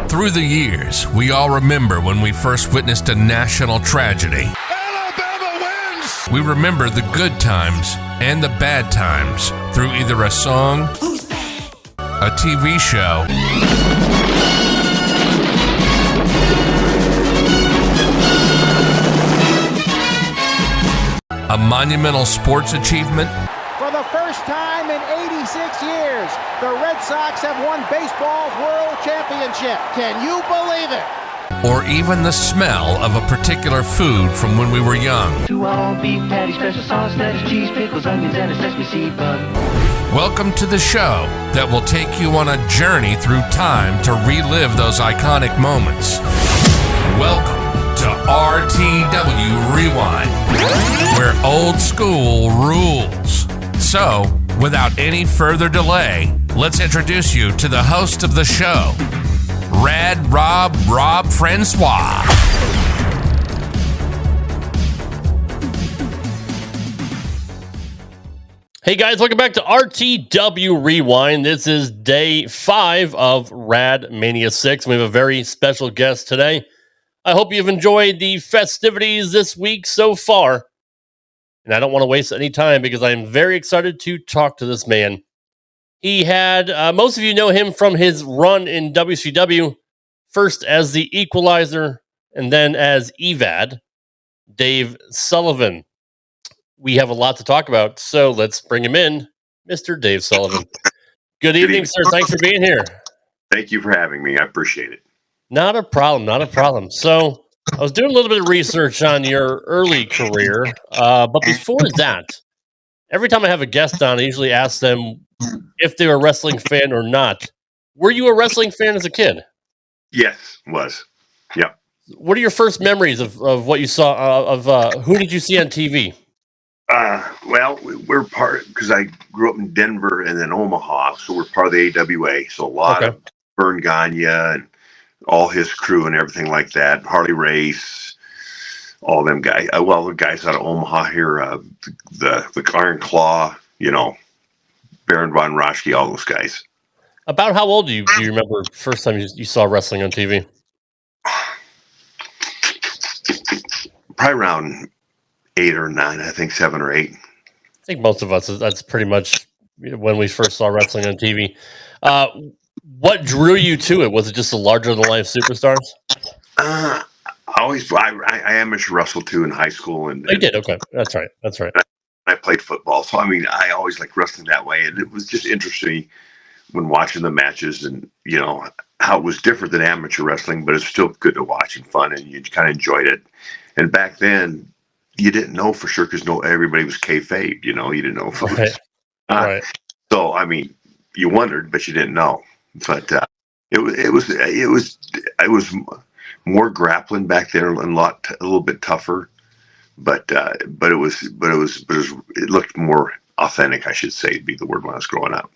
Through the years, we all remember when we first witnessed a national tragedy. Alabama wins! We remember the good times and the bad times through either a song, a TV show, a monumental sports achievement. For the first time in 86 years, the Red Sox have won baseball's World Championship. Can you believe it? Or even the smell of a particular food from when we were young. 2 all beef patty, special sauce, lettuce, cheese, pickles, onions, and a sesame seed bun. Welcome to the show that will take you on a journey through time to relive those iconic moments. Welcome to RTW Rewind, where old school rules. So, without any further delay, let's introduce you to the host of the show, Rob Francois. Hey guys, welcome back to RTW Rewind. This is day 5 of RadMania 6. We have a very special guest today. I hope you've enjoyed the festivities this week so far. And I don't want to waste any time because I'm very excited to talk to this man. He had, most of you know him from his run in WCW, first as the Equalizer and then as EVAD, Dave Sullivan. We have a lot to talk about, so let's bring him in, Mr. Dave Sullivan. Good evening, sir. Thanks for being here. Thank you for having me. I appreciate it. Not a problem. So I was doing a little bit of research on your early career, but before that, every time I have a guest on, I usually ask them if they're a wrestling fan or not. Were you a wrestling fan as a kid? Yes, was. Yep. What are your first memories of what you saw, who did you see on TV? Well, we're part, because I grew up in Denver and then Omaha, so we're part of the AWA. So a lot of Vern Gagne and all his crew and everything like that. Harley Race, all them guys. Well, the guys out of Omaha here, the Iron Claw, Baron Von Raschke, all those guys. About how old do you remember first time you saw wrestling on TV? Probably around 8 or 9, I think 7 or 8. I think most of us, that's pretty much when we first saw wrestling on TV. What drew you to it? Was it just the larger-than-life superstars? I amateur wrestled too in high school. And you did? Okay. That's right. I played football. So, I always liked wrestling that way. And it was just interesting when watching the matches and, how it was different than amateur wrestling, but it's still good to watch and fun, and you kind of enjoyed it. And back then, you didn't know for sure because everybody was kayfabe, you didn't know. If it was, right. So, you wondered, but you didn't know. But it was more grappling back there and a little bit tougher. But it looked more authentic, I should say, would be the word when I was growing up.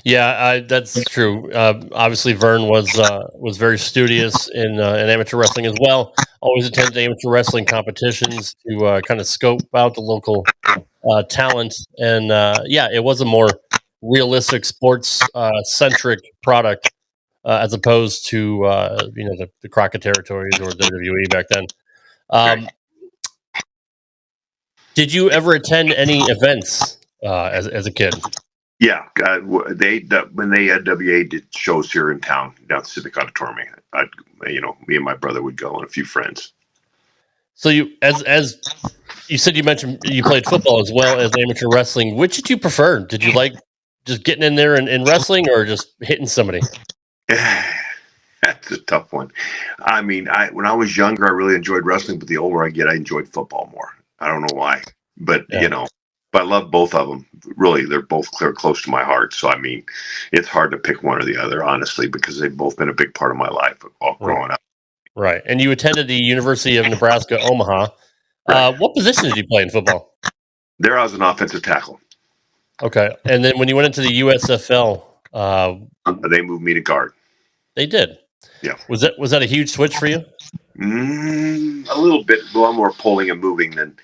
Yeah, that's true. Obviously, Vern was very studious in amateur wrestling as well. Always attended amateur wrestling competitions to kind of scope out the local talent. And it was a more realistic sports centric product as opposed to the Crockett territories or WWE back then. Did you ever attend any events as a kid? Yeah, when they WA did shows here in town down at the Civic Auditorium, me and my brother would go and a few friends. So you, as you said, you mentioned you played football as well as amateur wrestling. Which did you prefer? Did you like just getting in there and wrestling, or just hitting somebody? That's a tough one. When I was younger, I really enjoyed wrestling, but the older I get, I enjoyed football more. I don't know why, but but I love both of them. Really, they're both close to my heart. So, it's hard to pick one or the other, honestly, because they've both been a big part of my life growing up. Right. And you attended the University of Nebraska, Omaha. Right. What position did you play in football? There, I was an offensive tackle. Okay. And then when you went into the USFL, they moved me to guard. They did. Yeah. Was that a huge switch for you? A little bit. A lot more pulling and moving than.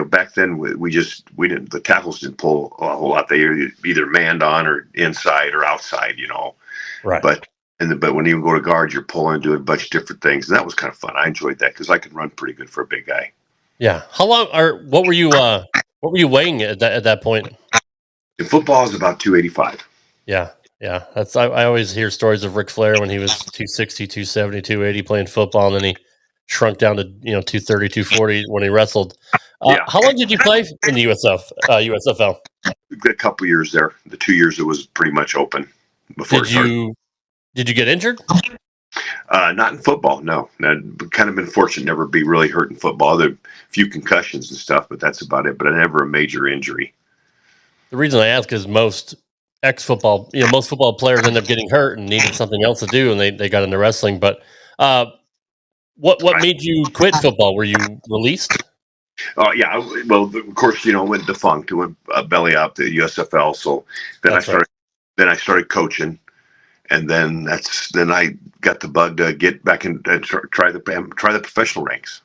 Back then we didn't. The tackles didn't pull a whole lot. They either manned on or inside or outside. Right. But But when you go to guard, you're pulling and doing a bunch of different things. And that was kind of fun. I enjoyed that because I could run pretty good for a big guy. Yeah. How long or what were you weighing at that point? In football is about 285. Yeah. Yeah. I always hear stories of Ric Flair when he was 260, 270, 280 playing football, and then he shrunk down to 230, 240 when he wrestled. Yeah. How long did you play in the USFL? A couple years there. The 2 years it was pretty much open before it started. Did you get injured? Not in football, no. I've kind of been fortunate never be really hurt in football. There are a few concussions and stuff, but that's about it. But I never a major injury. The reason I ask is most most football players end up getting hurt and needed something else to do, and they got into wrestling. But what made you quit football? Were you released? Oh yeah, well of course went defunct. It went belly up the USFL. So then I started coaching, and then I got the bug to get back and try the professional ranks.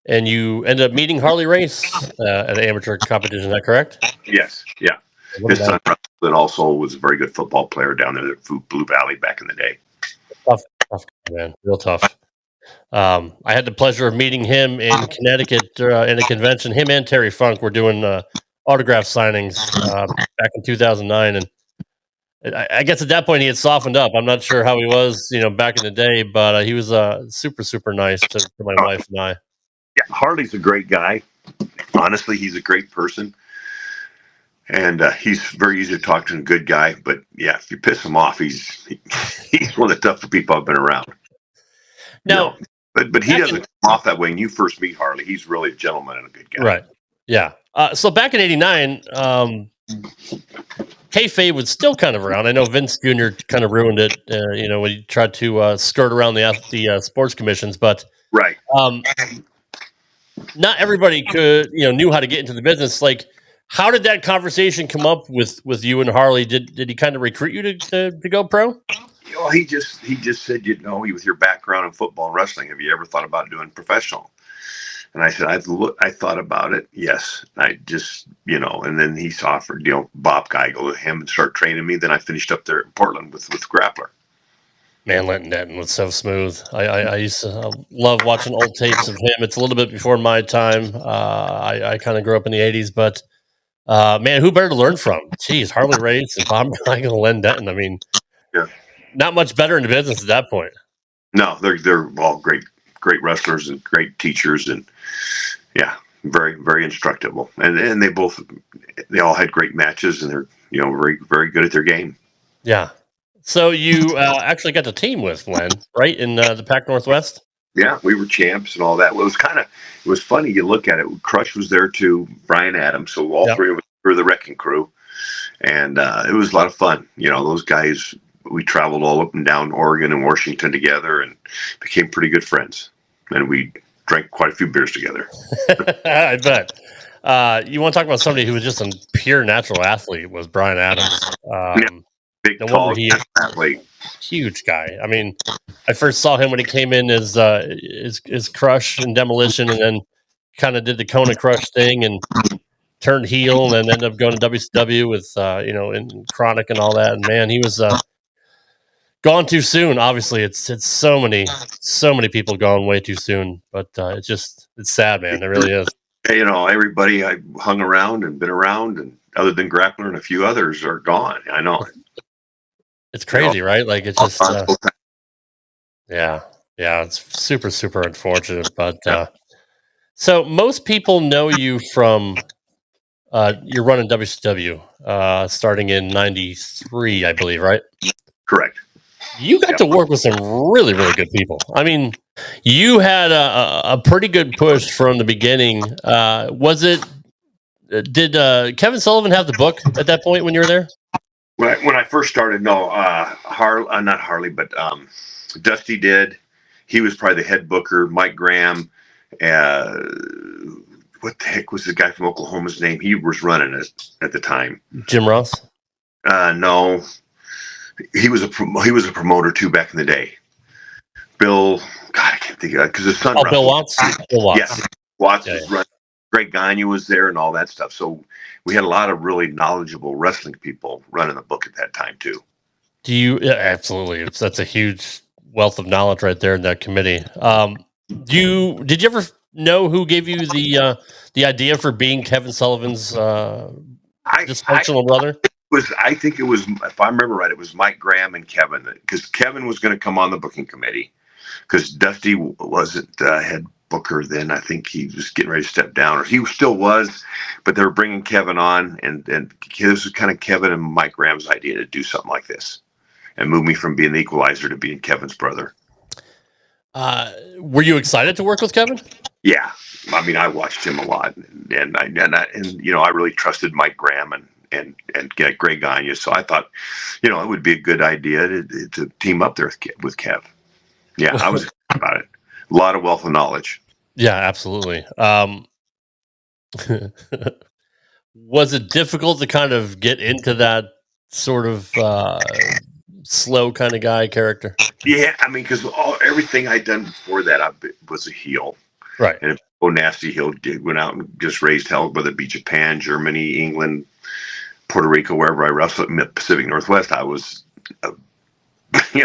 And you ended up meeting Harley Race at an amateur competition. Is that correct? Yes. Yeah. His son also was a very good football player down there at Blue Valley back in the day. Tough man, real tough. I had the pleasure of meeting him in Connecticut in a convention. Him and Terry Funk were doing autograph signings back in 2009, and I guess at that point he had softened up. I'm not sure how he was, back in the day, but he was super, super nice to my wife and I. Yeah, Harley's a great guy. Honestly, he's a great person. And he's very easy to talk to and a good guy. But yeah, if you piss him off, he's one of the toughest people I've been around. Now, but he doesn't come off that way. When you first meet Harley, he's really a gentleman and a good guy. Right. Yeah. So back in '89, kayfabe was still kind of around. I know Vince Jr. kind of ruined it, when he tried to skirt around the sports commissions. But right. Not everybody knew how to get into the business. Like, how did that conversation come up with you and Harley? Did he kind of recruit you to go pro? Well, he just said, with your background in football and wrestling, have you ever thought about doing professional? And I said, I thought about it. Yes. I just, and then he offered, Bob Geigel to him and start training me. Then I finished up there in Portland with Grappler. Man, Lenton Denton was so smooth. I used to love watching old tapes of him. It's a little bit before my time. I kind of grew up in the 80s, but man, who better to learn from? Jeez, Harley Race and Bob Geigel and Len Denton. I mean, yeah, not much better in the business at that point. No, they're all great wrestlers and great teachers, and yeah, very, very instructable. And they all had great matches, and they're very, very good at their game. Yeah. So you actually got the team with Len, right, in the Pac Northwest? Yeah, we were champs and all that. Well, it was funny. You look at it. Crush was there too, Brian Adams. So all three of us were the wrecking crew, and it was a lot of fun. Those guys. We traveled all up and down Oregon and Washington together, and became pretty good friends. And we drank quite a few beers together. I bet. You want to talk about somebody who was just a pure natural athlete? Was Brian Adams? Big, tall athlete, huge guy. I mean, I first saw him when he came in as Crush and Demolition, and then kind of did the Kona Crush thing and turned heel, and then ended up going to WCW with in Chronic and all that. And man, he was gone too soon. Obviously, it's so many people gone way too soon. But it's sad, man. It really is. Everybody I hung around and been around, and other than Grappler and a few others, are gone. I know. It's crazy, right? Like, it's just, yeah, it's super, super unfortunate. But so most people know you from you're running WCW starting in '93, I believe, right? Correct. You got to work with some really, really good people. I mean, you had a pretty good push from the beginning. Did Kevin Sullivan have the book at that point when you were there? When I first started, no, not Harley, but Dusty did. He was probably the head booker. Mike Graham. What the heck was the guy from Oklahoma's name? He was running it at the time. Jim Ross? No. He was a promoter too back in the day. Bill, God, I can't think of it because his son. Oh, Bill Watts. Bill Watts. Yeah, Watts was running. Greg Gagne was there and all that stuff. So we had a lot of really knowledgeable wrestling people running the book at that time too. Do you? Yeah, absolutely. That's a huge wealth of knowledge right there in that committee. Did you ever know who gave you the idea for being Kevin Sullivan's I dysfunctional brother? I think it was, if I remember right, it was Mike Graham and Kevin, because Kevin was going to come on the booking committee because Dusty wasn't head booker then. I think he was getting ready to step down, or he still was, but they were bringing Kevin on, and this was kind of Kevin and Mike Graham's idea to do something like this and move me from being the equalizer to being Kevin's brother. Were you excited to work with Kevin? Yeah, I mean, I watched him a lot, and I really trusted Mike Graham and Greg Gagne, so I thought, it would be a good idea to team up there with Kev. Yeah, I was excited about it. A lot of wealth of knowledge. Yeah, absolutely. Was it difficult to kind of get into that sort of slow kind of guy character? Yeah, I mean, because everything I'd done before that, I was a heel. Right. And nasty heel went out and just raised hell, whether it be Japan, Germany, England, Puerto Rico, wherever I wrestled in the Pacific Northwest, I was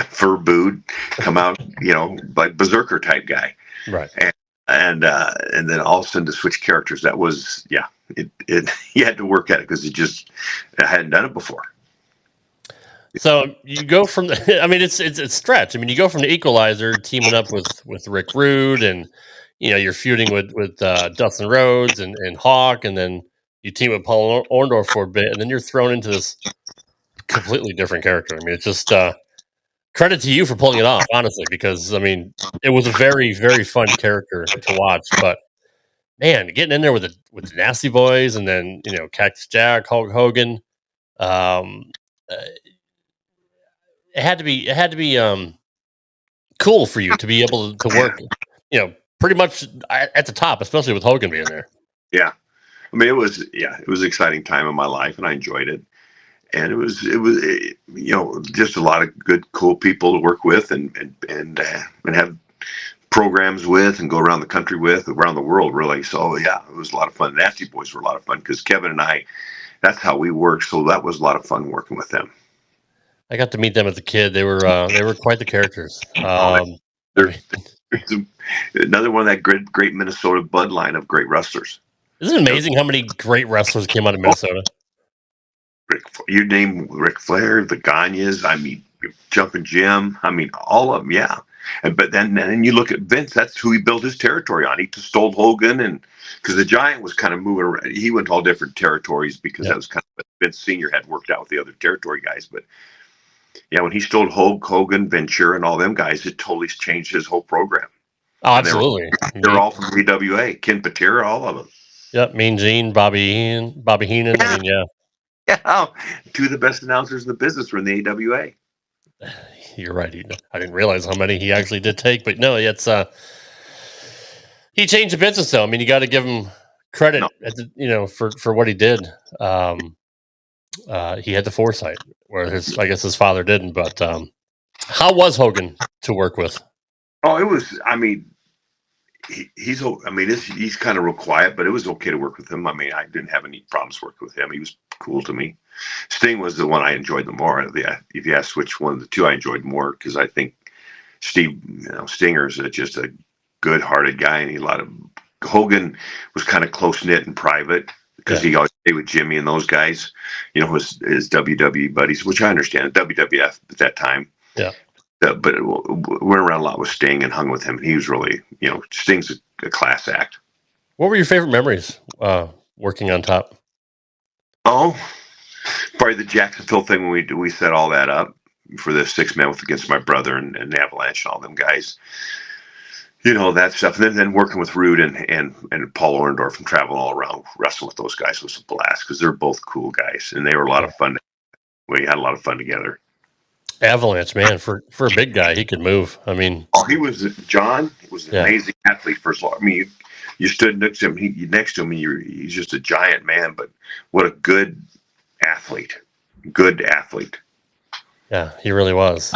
fur booed, come out, like berserker type guy. Right. And then all of a sudden to switch characters, that was, it you had to work at it because I hadn't done it before. So you go from it's stretch. I mean, you go from the Equalizer teaming up with Rick Rude, and you're feuding with Dustin Rhodes and Hawk, and then you team with Paul Orndorff for a bit, and then you're thrown into this completely different character. I mean, it's just credit to you for pulling it off, honestly, because I mean, it was a very, very fun character to watch. But man, getting in there with the Nasty Boys, and then Cactus Jack, Hulk Hogan. It had to be cool for you to be able to work, pretty much at the top, especially with Hogan being there. Yeah, I mean, it was an exciting time in my life, and I enjoyed it. And it was just a lot of good, cool people to work with, and have programs with, and go around the country with, around the world, really. So yeah, it was a lot of fun. Nasty Boys were a lot of fun because Kevin and I, that's how we worked. So that was a lot of fun working with them. I got to meet them as a kid. They were quite the characters. There's another one of that great Minnesota bloodline of great wrestlers. Isn't it amazing how many great wrestlers came out of Minnesota? You name Ric Flair, the Gagnes, I mean, Jumpin' Jim, I mean, all of them, yeah. But then you look at Vince, that's who he built his territory on. He stole Hogan, and because the Giant was kind of moving around. He went to all different territories because that was kind of what Vince Sr. had worked out with the other territory guys. But yeah, when he stole Hogan, Ventura, and all them guys, it totally changed his whole program. Oh, absolutely. They're all from AWA. Ken Patera, all of them. Yep, Mean Gene, Bobby Heenan. Yeah. I mean, yeah. Yeah, two of the best announcers in the business were in the AWA. You're right. I didn't realize how many he actually did take, but no, it's he changed the business though. I mean, you got to give him credit, for what he did. He had the foresight, where I guess his father didn't. But how was Hogan to work with? Oh, it was. I mean, he's kind of real quiet, but it was okay to work with him. I mean, I didn't have any problems working with him. He was cool to me. Sting was the one I enjoyed the more. If you ask which one of the two I enjoyed more, because I think Stinger is just a good-hearted guy, and Hogan was kind of close-knit and private because he always stayed with Jimmy and those guys, his WWE buddies, which I understand, WWF at that time. Yeah. But went around a lot with Sting and hung with him. He was really, Sting's a class act. What were your favorite memories working on top? Oh, probably the Jacksonville thing when we set all that up for the 6 man against my brother and Avalanche and all them guys. That stuff. And then working with Rude and Paul Orndorff and traveling all around wrestling with those guys was a blast because they're both cool guys and they were a lot of fun. We had a lot of fun together. Avalanche, man, for a big guy, he could move. I mean, John was an amazing athlete. First of all, I mean, you stood next to him. He's just a giant man, but what a good athlete. Good athlete. Yeah, he really was.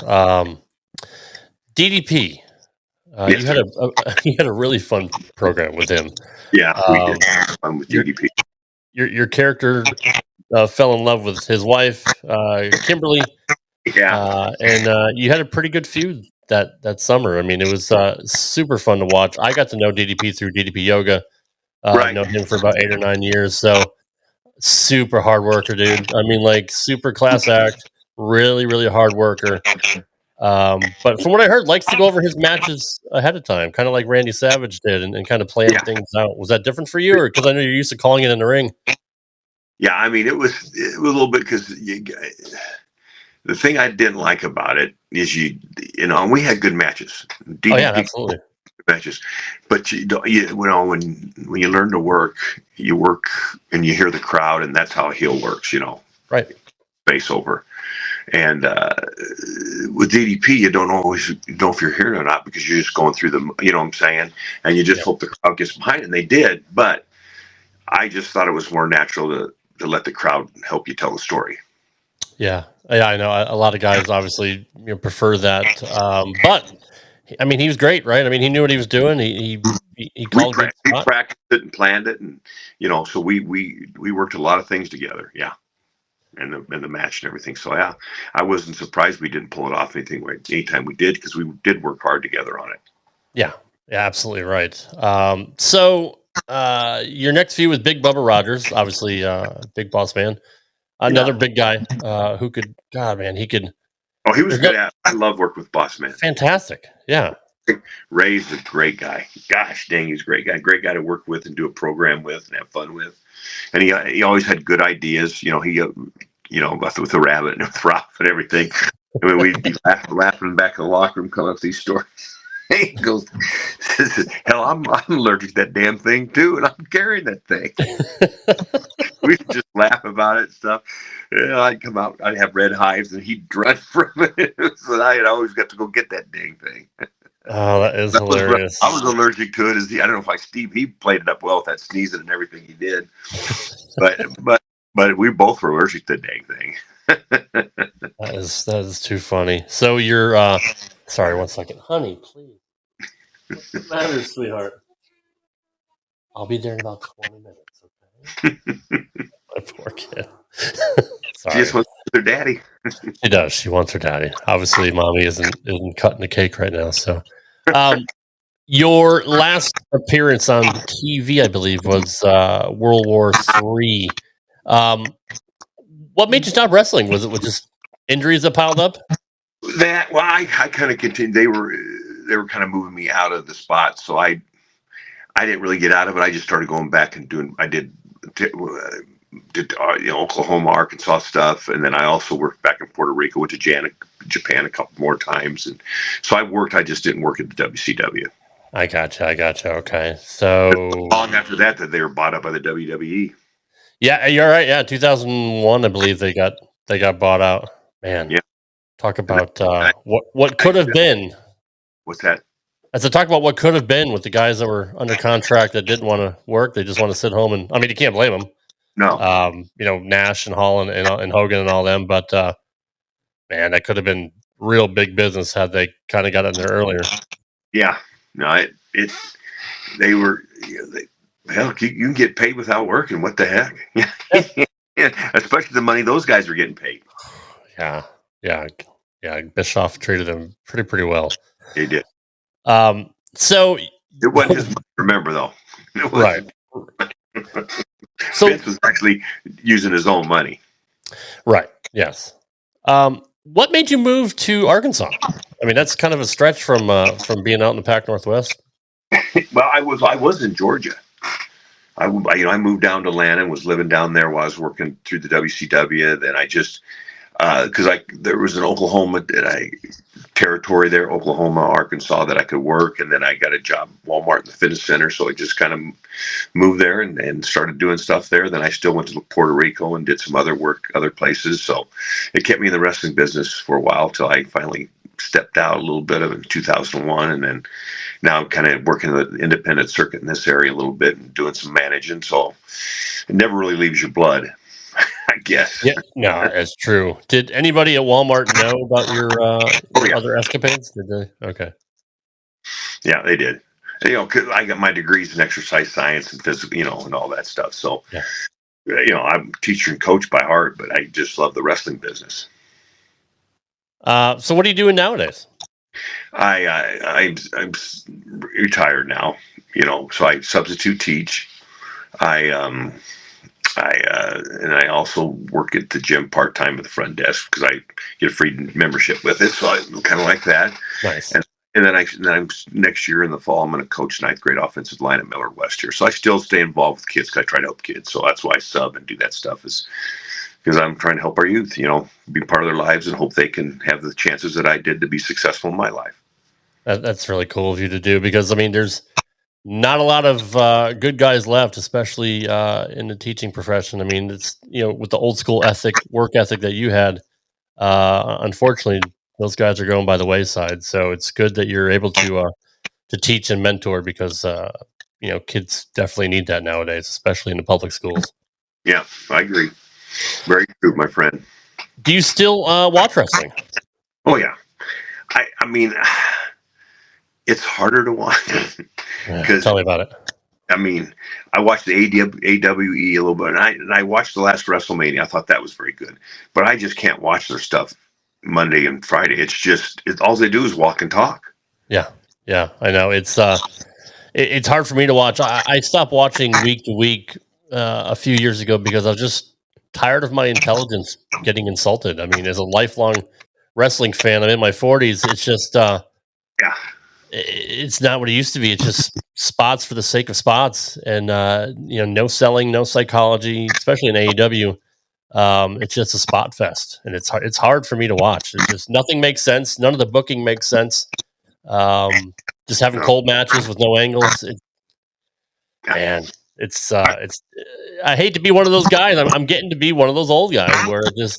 DDP. Yes, you had a really fun program with him. Yeah, we did fun with DDP. Your character fell in love with his wife, Kimberly. Yeah. And you had a pretty good feud that summer. I mean, it was super fun to watch. I got to know DDP through DDP Yoga. Right. Known him for about 8 or 9 years. So super hard worker, dude. I mean, like super class act, really, really hard worker. But from what I heard, likes to go over his matches ahead of time, kind of like Randy Savage did, and kind of plan Yeah. things out. Was that different for you, or because I know you're used to calling it in the ring? Yeah. I mean, it was a little bit because the thing I didn't like about it is and we had good matches. Oh yeah, DDP absolutely. matches, but when you learn to work, you work and you hear the crowd, and that's how a heel works. Right. Face over. And with DDP, you don't always know if you're hearing it or not because you're just going through you know what I'm saying? And you just hope the crowd gets behind it. And they did. But I just thought it was more natural to let the crowd help you tell the story. Yeah, yeah, I know. A lot of guys obviously prefer that, but I mean, he was great, right? I mean, he knew what he was doing. He We, called good we spot. practiced it and planned it. And, so we worked a lot of things together. Yeah. And the match and everything. So, yeah, I wasn't surprised we didn't pull it off anytime we did because we did work hard together on it. Yeah, yeah, absolutely right. So your next feud with Big Bubba Rogers, obviously, Big Boss Man, another big guy who could, God, man, he could. Oh, he was There's no, good at it. I love working with Boss Man. fantastic. Yeah, Ray's a great guy. Gosh dang, he's a great guy. Great guy to work with and do a program with and have fun with. And he always had good ideas. With the rabbit and with Ralph and everything. I mean, we'd be laughing back in the locker room, coming up with these stories. He goes, "Hell, I'm allergic to that damn thing too, and I'm carrying that thing." We just laugh about it and stuff. I'd come out, I'd have red hives, and he'd run from it. So I'd always got to go get that dang thing. oh, that is hilarious. I was allergic to it. I don't know if he played it up well with that sneezing and everything he did, but we both were allergic to the dang thing. That is too funny. So you're sorry, 1 second, honey, please. What's the matter, sweetheart? I'll be there in about 20 minutes. Okay. My poor kid. She Sorry. just wants their daddy. She does. She wants her daddy. Obviously, mommy isn't cutting the cake right now. So, your last appearance on TV, I believe, was World War III. What made you stop wrestling? Was it with just injuries that piled up? I kind of continued. They were kind of moving me out of the spot, so I didn't really get out of it. I just started going back and doing. I did Oklahoma, Arkansas stuff, and then I also worked back in Puerto Rico, went to Japan a couple more times, and so I worked. I just didn't work at the WCW. I gotcha. Okay, so long after that they were bought up by the WWE. Yeah, you're right. Yeah, 2001, I believe they got bought out. Man, yeah. Talk about what could have been. What's that? I said, talk about what could have been with the guys that were under contract that didn't want to work. They just want to sit home, and I mean, you can't blame them. No, Nash and Hall and Hogan and all them, but man, that could have been real big business had they kind of got in there earlier. Yeah, no, they were. Hell, you can get paid without working. What the heck? Yeah, especially the money those guys were getting paid. Yeah. Bischoff treated them pretty well. He did. So it wasn't his money, remember though. Right. So Vince was actually using his own money. Right. Yes. What made you move to Arkansas? I mean, that's kind of a stretch from being out in the Pac Northwest. Well, I was in Georgia. I moved down to Atlanta and was living down there while I was working through the WCW. Then I just because there was an Oklahoma territory there, Oklahoma, Arkansas, that I could work, and then I got a job at Walmart in the fitness center, so I just kind of moved there and started doing stuff there. Then I still went to Puerto Rico and did some other work other places, so it kept me in the wrestling business for a while till I finally stepped out a little bit of it in 2001, and then now I'm kind of working the independent circuit in this area a little bit and doing some managing, so it never really leaves your blood. I guess. Yeah, no, it's true. Did anybody at Walmart know about your other escapades? Did they? Okay. Yeah, they did. 'Cause I got my degrees in exercise science and physical, and all that stuff. So, I'm a teacher and coach by heart, but I just love the wrestling business. So what are you doing nowadays? I'm retired now, so I substitute teach. I and I also work at the gym part time at the front desk because I get a free membership with it. So I kind of like that. Nice. And then I'm next year in the fall, I'm going to coach ninth grade offensive line at Miller West here. So I still stay involved with kids because I try to help kids. So that's why I sub and do that stuff, is because I'm trying to help our youth, be part of their lives and hope they can have the chances that I did to be successful in my life. That's really cool of you to do, because I mean, there's not a lot of good guys left, especially in the teaching profession. I mean, it's, with the old school work ethic that you had, unfortunately, those guys are going by the wayside. So it's good that you're able to teach and mentor, because kids definitely need that nowadays, especially in the public schools. Yeah, I agree. Very true, my friend. Do you still watch wrestling? Oh yeah. I mean, it's harder to watch because Tell me about it. I mean, I watched the AWE a little bit, and I watched the last WrestleMania. I thought that was very good, but I just can't watch their stuff Monday and Friday. It's all they do is walk and talk. Yeah, I know. It's hard for me to watch. I stopped watching week to week a few years ago because I was just tired of my intelligence getting insulted. I mean, as a lifelong wrestling fan, I'm in my 40s. It's just Yeah. it's not what it used to be. It's just spots for the sake of spots, and no selling, no psychology, especially in AEW. It's just a spot fest, and it's hard for me to watch. It's just nothing makes sense. None of the booking makes sense. Just having cold matches with no angles. It's I hate to be one of those guys. I'm getting to be one of those old guys where just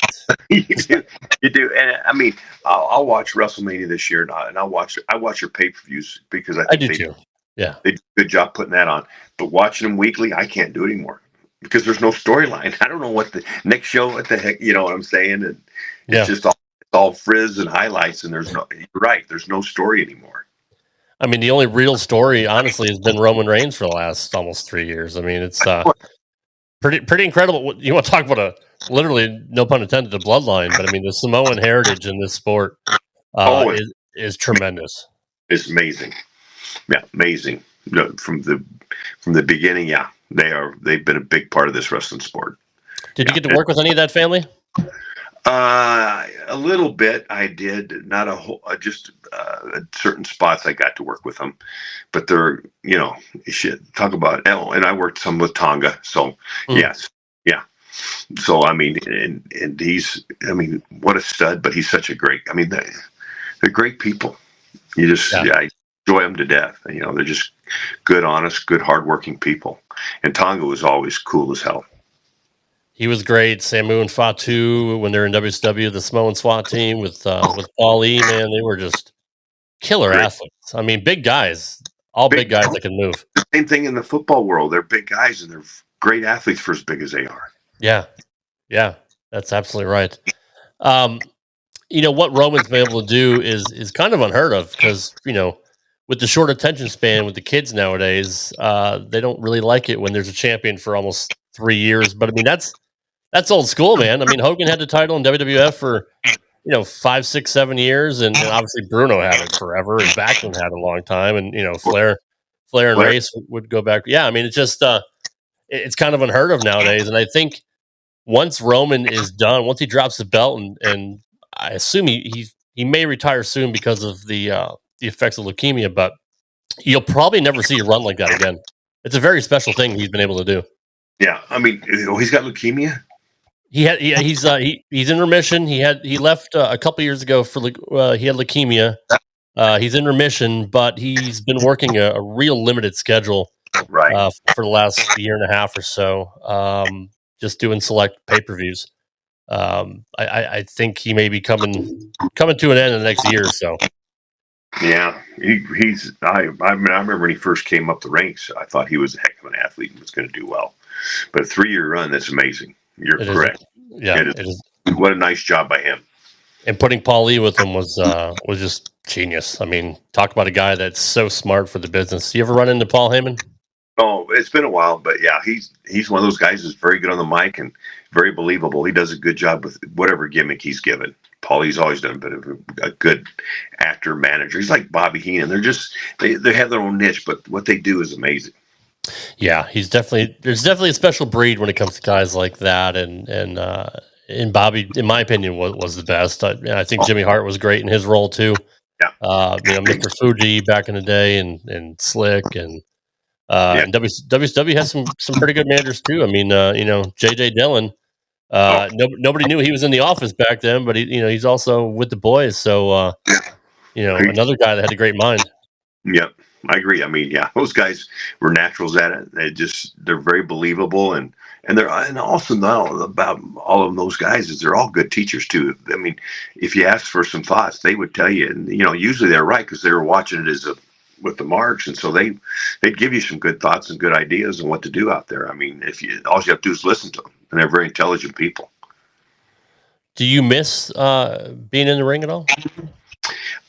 you do, and I mean, I'll watch WrestleMania this year, and I watch your pay-per-views because I think do too. Yeah, they do a good job putting that on. But watching them weekly, I can't do it anymore because there's no storyline. I don't know what the next show, what the heck, you know what I'm saying? And it's just all frizz and highlights, and you're right, there's no story anymore. I mean, the only real story, honestly, has been Roman Reigns for the last almost 3 years. I mean, it's pretty incredible. You want to talk about literally, no pun intended, the bloodline, but I mean, the Samoan heritage in this sport is tremendous. It's amazing. Yeah, amazing. From the beginning, yeah, they've been a big part of this wrestling sport. Did you get to work with any of that family? A little bit, I did. Not a whole, just certain spots I got to work with them, but they're, shit. Talk about it. And I worked some with Tonga, so yes, yeah. So I mean, and he's, I mean, what a stud! But he's such a great. I mean, they're great people. You just, I enjoy them to death. They're just good, honest, good, hardworking people. And Tonga was always cool as hell. He was great. Samu and Fatu, when they're in WCW, the Samoan SWAT team with Paul Lee, man, they were just killer athletes. I mean, big guys, big guys that can move. Same thing in the football world. They're big guys and they're great athletes for as big as they are. Yeah, that's absolutely right. What Roman's been able to do is kind of unheard of, because with the short attention span with the kids nowadays, they don't really like it when there's a champion for almost 3 years. But I mean, that's old school, man. I mean, Hogan had the title in WWF for 5, 6, 7 years, and obviously Bruno had it forever, and Backlund had a long time, and Flair and Race would go back. Yeah, I mean, it's just it's kind of unheard of nowadays. And I think once Roman is done, once he drops the belt, and I assume he may retire soon because of the effects of leukemia, but you'll probably never see a run like that again. It's a very special thing he's been able to do. Yeah, I mean, he's got leukemia. He's in remission. He left a couple years ago for he had leukemia. He's in remission, but he's been working a real limited schedule for the last year and a half or so, just doing select pay-per-views. I think he may be coming to an end in the next year or so. Yeah, he's. I remember when he first came up the ranks, I thought he was a heck of an athlete and was going to do well. But a 3-year run, that's amazing. You're correct. It is. What a nice job by him. And putting Paul Lee with him was just genius. I mean, talk about a guy that's so smart for the business. You ever run into Paul Heyman? Oh, it's been a while, but yeah, he's one of those guys who's very good on the mic and very believable. He does a good job with whatever gimmick he's given. Paulie's always done a good actor manager. He's like Bobby Heenan. They have their own niche, but what they do is amazing. Yeah, there's definitely a special breed when it comes to guys like that, and Bobby, in my opinion, was the best. I think Jimmy Hart was great in his role too. Yeah. Mr. Fuji back in the day, and Slick, and WCW has some pretty good managers too. I mean, JJ Dillon. Nobody knew he was in the office back then, but he's also with the boys. So another guy that had a great mind. Yep, I agree. I mean, yeah, those guys were naturals at it. They're very believable, and also now about all of those guys is they're all good teachers too. I mean, if you ask for some thoughts, they would tell you, and usually they're right because they were watching it with the marks, and so they'd give you some good thoughts and good ideas on what to do out there. I mean, all you have to do is listen to them, and they're very intelligent people. Do you miss being in the ring at all?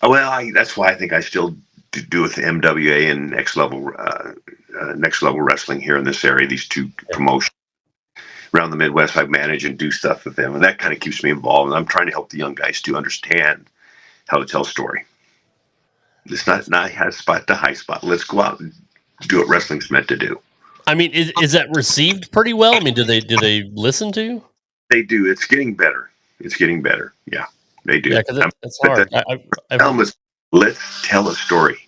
Well, that's why I think I still do with the MWA and next level wrestling here in this area. These two promotions around the Midwest, I manage and do stuff with them, and that kind of keeps me involved. And I'm trying to help the young guys to understand how to tell a story. It's not high spot to high spot. Let's go out and do what wrestling's meant to do. I mean, is that received pretty well? I mean, do they listen to you? They do. It's getting better. Yeah, they do. Yeah, because it's hard. Let's tell a story.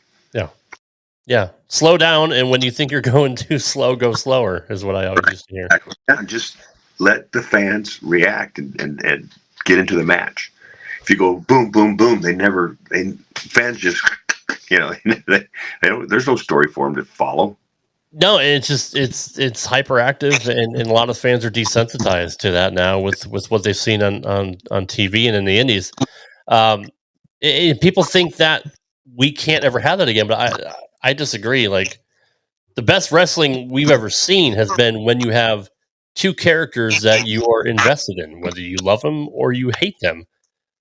Yeah. Slow down, and when you think you're going too slow, go slower, is what I always used to hear. Exactly. Yeah, just let the fans react and get into the match. If you go boom, boom, boom, fans just, there's no story for them to follow. No, it's hyperactive, and a lot of fans are desensitized to that now with what they've seen on TV and in the indies. People think that we can't ever have that again, but I disagree. Like, the best wrestling we've ever seen has been when you have two characters that you are invested in, whether you love them or you hate them.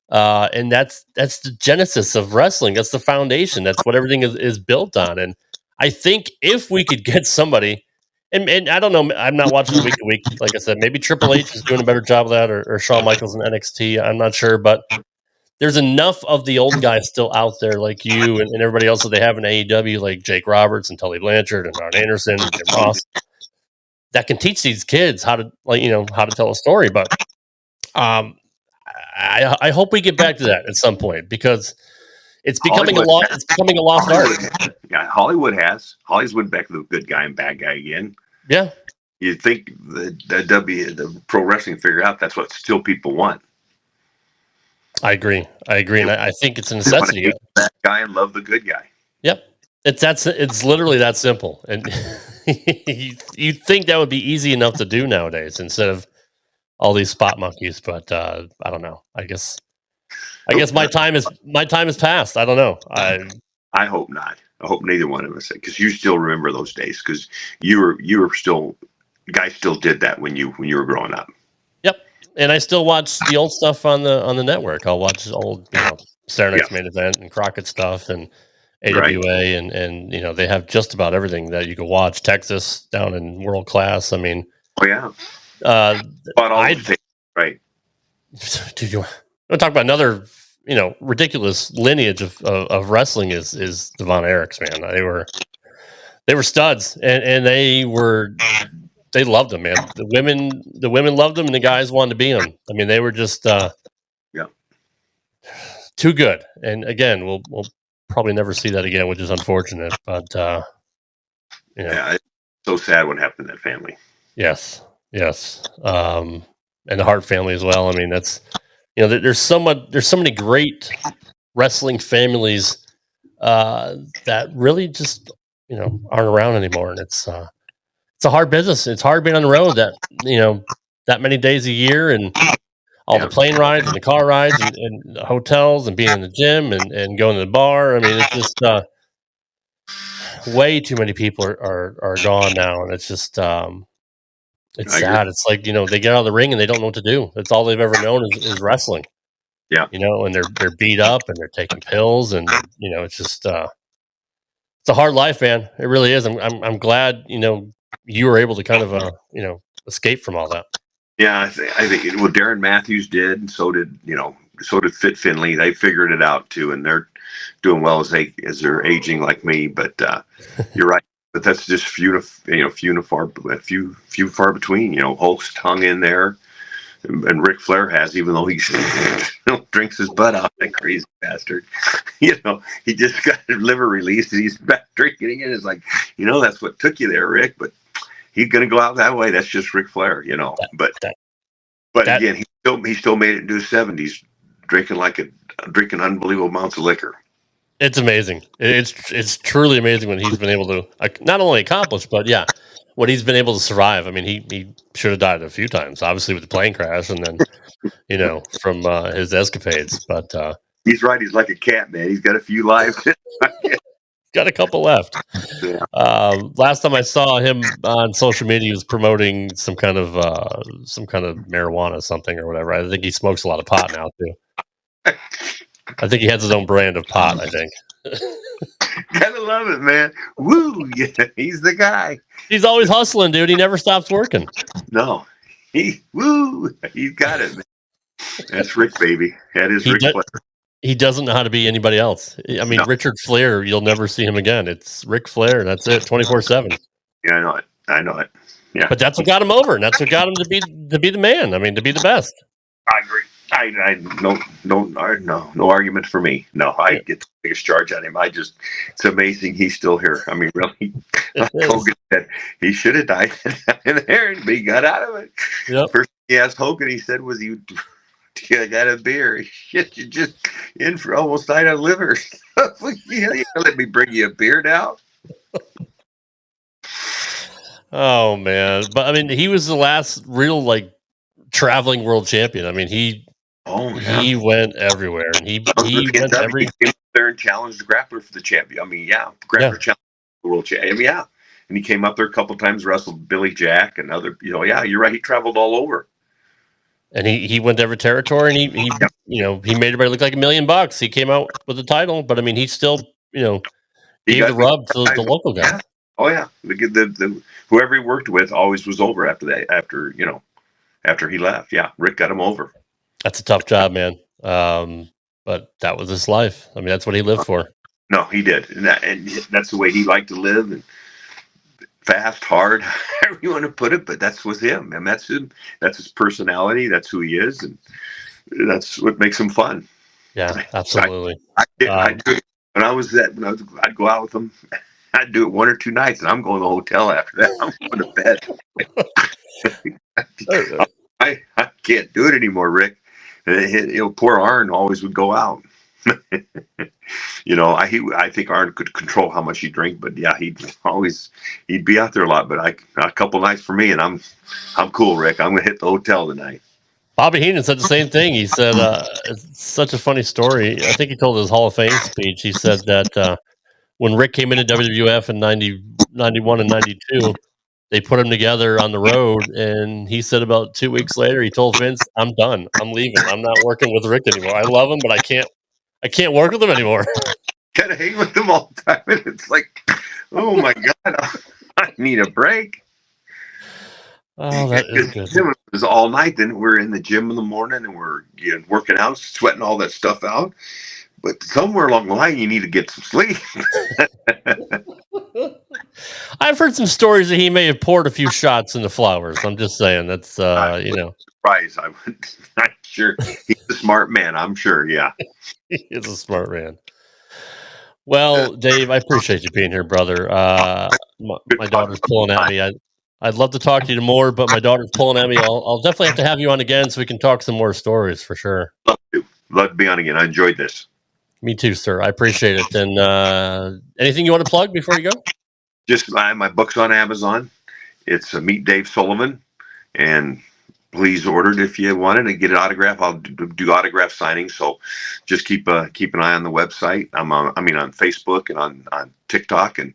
And that's the genesis of wrestling. That's the foundation. That's what everything is built on. And I think if we could get somebody, and I don't know, I'm not watching week to week. Like I said, maybe Triple H is doing a better job of that, or Shawn Michaels in NXT. I'm not sure, but there's enough of the old guys still out there, like you and everybody else that they have in AEW, like Jake Roberts and Tully Blanchard and Arn Anderson and Jim Ross, that can teach these kids how to tell a story. But I hope we get back to that at some point, because it's becoming it's becoming a lost art. Yeah, Hollywood's went back to the good guy and bad guy again. Yeah. You'd think the pro wrestling figure out that's what still people want. I agree, and I think it's a necessity. Hate the bad guy and love the good guy. Yep, it's literally that simple. And you'd think that would be easy enough to do nowadays instead of all these spot monkeys. But I don't know. I guess my time is past. I don't know. I hope not. I hope neither one of us, because you still remember those days, because you were still, guys still did that when you were growing up. Yep. And I still watch the old stuff on the network. I'll watch old, Saturday Night's Main Event and Crockett stuff and AWA, right. and they have just about everything that you can watch. Texas down in World Class. I mean, oh yeah, right. Dude, you want to talk about another ridiculous lineage of wrestling is the Erichs, man. They were studs, and they loved them, man. The women loved them, and the guys wanted to be them. I mean, they were just too good. And again, we'll probably never see that again, which is unfortunate. But yeah, it's so sad what happened to that family. Yes, and the Hart family as well. I mean, that's there's so many great wrestling families that really just aren't around anymore, and it's a hard business. It's hard being on the road that many days a year, and all the plane rides and the car rides and the hotels and being in the gym and going to the bar. I mean, it's just way too many people are gone now, and it's just it's sad. It's like they get out of the ring and they don't know what to do. That's all they've ever known is wrestling. Yeah, and they're beat up and they're taking pills, and it's just it's a hard life, man. It really is. I'm glad you were able to kind of escape from all that. Yeah, I think what Darren Matthews did, and so did Fit Finley. They figured it out too, and they're doing well as they're aging like me. But you're right. But that's just few and far between. Hulk's hung in there, and Ric Flair has, even though he drinks his butt out, that crazy bastard. He just got his liver released, and he's back drinking it. It's like, that's what took you there, Rick. But he's going to go out that way. That's just Ric Flair, But again, he still made it into his 70s, drinking unbelievable amounts of liquor. It's amazing. It's truly amazing what he's been able to not only accomplish, but what he's been able to survive. I mean, he should have died a few times, obviously with the plane crash, and then from his escapades. But he's right. He's like a cat, man. He's got a few lives. Got a couple left. Yeah. Last time I saw him on social media, he was promoting some kind of marijuana, something or whatever. I think he smokes a lot of pot now too. I think he has his own brand of pot, I think. Gotta love it, man. Woo! Yeah, he's the guy. He's always hustling, dude. He never stops working. No. He's got it, man. That's Rick, baby. That is Ric Flair. He doesn't know how to be anybody else. I mean, no. Richard Flair, you'll never see him again. It's Ric Flair. That's it, 24/7. Yeah, I know it. Yeah, but that's what got him over, and that's what got him to be the man. I mean, to be the best. I agree. No argument for me. No, I get the biggest charge on him. It's amazing he's still here. I mean, really, Hogan said he should have died in there, but he got out of it. Yep. First he asked Hogan, he said, I got a beer. Shit, you just in for almost died of liver. You let me bring you a beer now. Oh man, but I mean, he was the last real traveling world champion. I mean, he went everywhere, and he went every. He came up there and challenged the grappler for the champion. I mean, grappler challenged the world champion. I mean, and he came up there a couple times, wrestled Billy Jack and other. You're right. He traveled all over. And he went to every territory, and he made everybody look like $1 million. He came out with the title, but I mean, he still gave the rub to the local guy. Yeah. Oh yeah, the whoever he worked with always was over after that. After he left, Rick got him over. That's a tough job, man. But that was his life. I mean, that's what he lived for. No, he did, and that's the way he liked to live. And fast, hard, however you want to put it, but that's with him, and that's him. That's his personality. That's who he is, and that's what makes him fun. Yeah, absolutely. I do it when I'd go out with him. I'd do it 1 or 2 nights, and I'm going to the hotel after that. I'm going to bed. I can't do it anymore, Rick. Poor Arn always would go out. I think Arn could control how much he drank, but he'd be out there a lot. But a couple nights for me, and I'm cool, Rick. I'm gonna hit the hotel tonight. Bobby Heenan said the same thing. He said it's such a funny story. I think he told his Hall of Fame speech. He said that when Rick came into WWF in 91 and 92, they put him together on the road, and he said about 2 weeks later, he told Vince, "I'm done. I'm leaving. I'm not working with Rick anymore. I love him, but I can't work with him anymore." Gotta hang with him all the time. And it's like, oh my God, I need a break. Oh, that is good. It was all night. Then we're in the gym in the morning, and we're working out, sweating all that stuff out. But somewhere along the line, you need to get some sleep. I've heard some stories that he may have poured a few shots in the flowers. I'm just saying that's surprise. I'm sure he's a smart man. I'm sure. Yeah, he's a smart man. Well, Dave, I appreciate you being here, brother. My daughter's pulling at me. I'd love to talk to you more, but my daughter's pulling at me. I'll definitely have to have you on again so we can talk some more stories for sure. Love to be on again. I enjoyed this. Me too, sir. I appreciate it. And anything you want to plug before you go? Just my book's on Amazon. It's Meet Dave Sullivan, and please order it if you want it and get an autograph. I'll do autograph signings, so just keep an eye on the website. I'm on Facebook and on TikTok and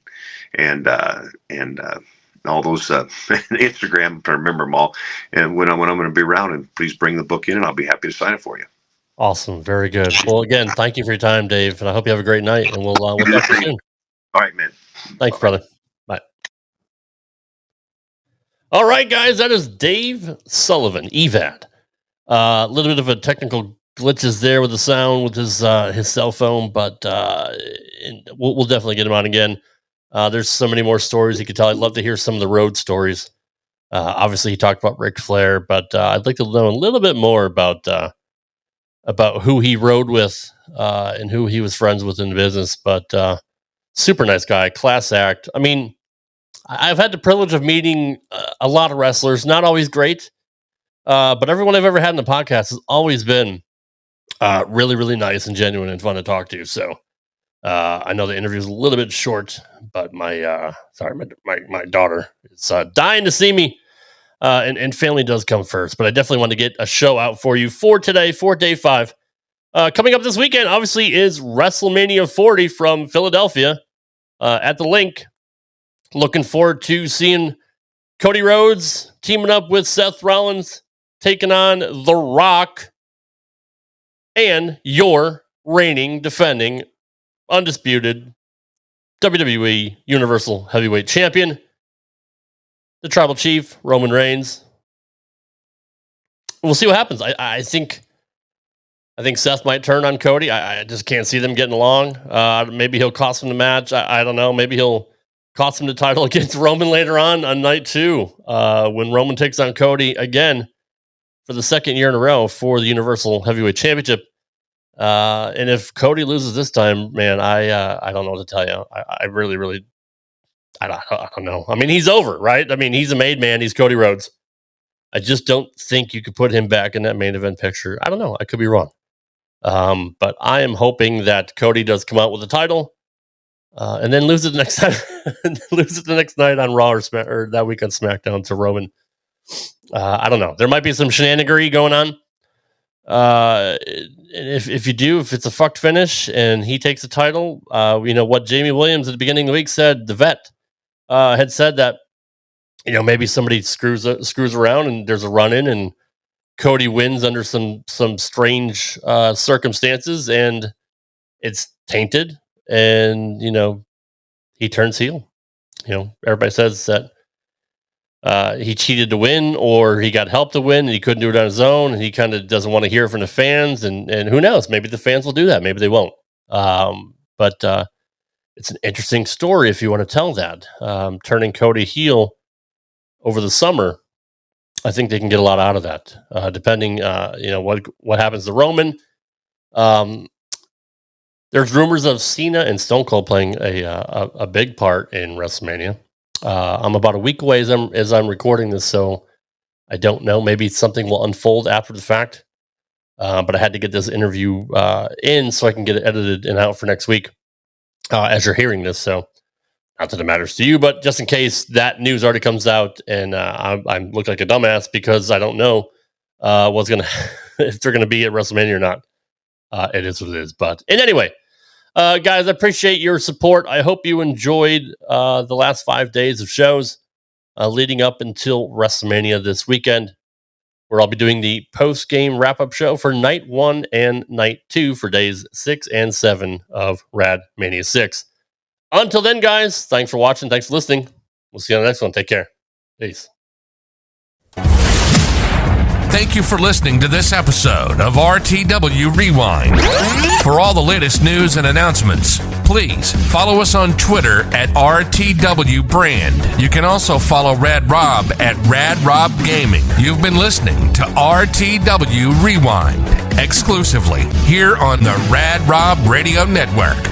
all those Instagram, if I remember them all. And when I'm going to be around, and please bring the book in, and I'll be happy to sign it for you. Awesome. Very good. Well, again, thank you for your time, Dave, and I hope you have a great night, and we'll talk to you soon. All right, man. Thanks, brother. Bye. All right, guys, that is Dave Sullivan, EVAD. A little bit of a technical glitches there with the sound with his cell phone, but we'll definitely get him on again. There's so many more stories he could tell. I'd love to hear some of the road stories. Obviously, he talked about Ric Flair, but I'd like to know a little bit more about who he rode with and who he was friends with in the business. But super nice guy, class act. I mean, I've had the privilege of meeting a lot of wrestlers, not always great, but everyone I've ever had in the podcast has always been really, really nice and genuine and fun to talk to. So I know the interview is a little bit short, but my daughter is dying to see me, and family does come first. But I definitely want to get a show out for you for today, for day 5. Coming up this weekend, obviously, is WrestleMania 40 from Philadelphia at the Link. Looking forward to seeing Cody Rhodes teaming up with Seth Rollins, taking on The Rock, and your reigning, defending, undisputed WWE Universal Heavyweight Champion, the Tribal Chief, Roman Reigns. We'll see what happens. I think Seth might turn on Cody. I just can't see them getting along. Maybe he'll cost him the match. I don't know. Maybe he'll cost him the title against Roman later on night 2 when Roman takes on Cody again for the second year in a row for the Universal Heavyweight Championship. And if Cody loses this time, man, I don't know what to tell you. I really, I don't know. I mean, he's over, right? I mean, he's a made man. He's Cody Rhodes. I just don't think you could put him back in that main event picture. I don't know. I could be wrong. But I am hoping that Cody does come out with the title, and then lose it the next time. Lose it the next night on Raw or that week on SmackDown to Roman. I don't know. There might be some shenanigery going on. If it's a fucked finish and he takes the title, what Jamie Williams at the beginning of the week said, the vet, had said that, maybe somebody screws around and there's a run-in and Cody wins under some strange circumstances and it's tainted and, he turns heel. Everybody says that he cheated to win or he got help to win and he couldn't do it on his own and he kind of doesn't want to hear from the fans and who knows, maybe the fans will do that, maybe they won't. But it's an interesting story if you want to tell that. Turning Cody heel over the summer, I think they can get a lot out of that, depending what happens to Roman. There's rumors of Cena and Stone Cold playing a big part in WrestleMania. I'm about a week away as I'm recording this, so I don't know. Maybe something will unfold after the fact. But I had to get this interview in so I can get it edited and out for next week as you're hearing this. So not that it matters to you, but just in case that news already comes out and I look like a dumbass because I don't know if they're gonna be at WrestleMania or not. It is what it is. But anyway, guys, I appreciate your support. I hope you enjoyed the last 5 days of shows leading up until WrestleMania this weekend, where I'll be doing the post-game wrap-up show for Night 1 and Night 2 for days 6 and 7 of RadMania 6. Until then, guys, thanks for watching. Thanks for listening. We'll see you on the next one. Take care. Peace. Thank you for listening to this episode of RTW Rewind. For all the latest news and announcements, please follow us on Twitter at RTW Brand. You can also follow Rad Rob at Rad Rob Gaming. You've been listening to RTW Rewind exclusively here on the Rad Rob Radio Network.